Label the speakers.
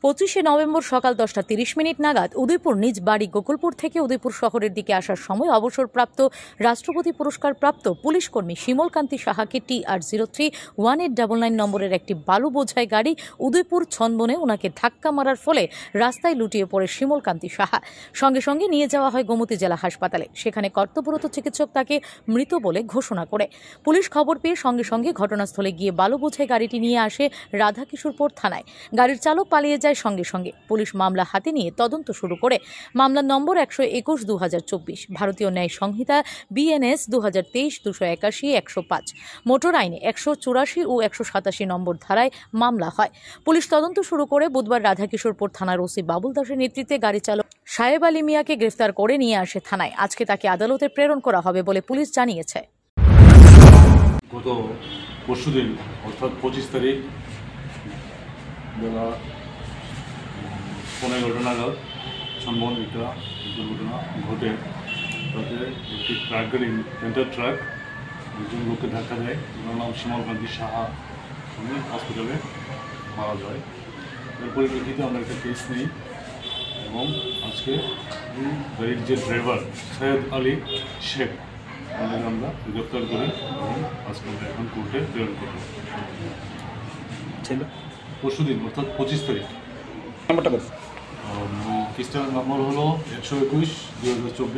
Speaker 1: 25শে November সকাল 10:30 নাগাদ উদয়পুর নিজ বাড়ি গোকুলপুর থেকে উদয়পুর শহরের দিকে আসার সময় অবসরপ্রাপ্ত রাষ্ট্রপতি পুরস্কারপ্রাপ্ত পুলিশ কর্মী শিমলকান্তি সাহাকে TR031899 নম্বরের একটি বালু বোঝাই গাড়ি উদয়পুর ছনবনে ওনাকে ধাক্কা মারার ফলে রাস্তায় লুটিয়ে পড়ে শিমলকান্তি সাহা। সঙ্গে সঙ্গে নিয়ে যাওয়া হয় গোমতী জেলা হাসপাতালে। সেখানে কর্তব্যরত চিকিৎসক তাকে মৃত বলে ঘোষণা করে। পুলিশ খবর পেয়ে সঙ্গে সঙ্গে ঘটনাস্থলে গিয়ে বালু বোঝাই গাড়িটি নিয়ে আসে রাধাকিশোরপুর থানায়। গাড়ির চালক পালিয়ে যায় সঙ্গে সঙ্গে। পুলিশ মামলা হাতে নিয়ে তদন্ত শুরু করে। মামলার নম্বর 121/2024, ভারতীয় ন্যায় সংহিতা BNS 2023-281-105, মোটর আইনে 184 ও 187 নম্বর ধারায় মামলা হয়। পুলিশ তদন্ত শুরু করে বুধবার রাধাকিশোরপুর থানার ওসি বাবুল দাসের নেতৃত্বে গাড়ি চালক সাহেব আলী মিয়াকে গ্রেফতার করে নিয়ে আসে থানায়। আজকে তাকে আদালতে প্রেরণ করা হবে বলে পুলিশ জানিয়েছে।
Speaker 2: গত পরশুদিন অর্থাৎ 25 তারিখ বেলা 11:15 নাগাদ ছনবন একটা দুর্ঘটনা ঘটে। তাতে একটি ট্রাক গাড়ি, টেন্টার ট্রাক, একজন লোককে ধাক্কা দেয়। ওনার নাম শিমলকান্তি সাহা। উনি হসপিটালে মারা যায়। এর পরিপ্রেক্ষিতে আমরা একটা কেস নিই এবং আজকে গাড়ির যে ড্রাইভার সৈয়দ আলী শেখ আমরা গ্রেপ্তার করি এবং আজকে আমরা এখন কোর্টে প্রেরণ করব। পরশুদিন অর্থাৎ 25 তারিখ।
Speaker 3: নাম্বারটা
Speaker 2: কেসটার নম্বর হলো 121/2024।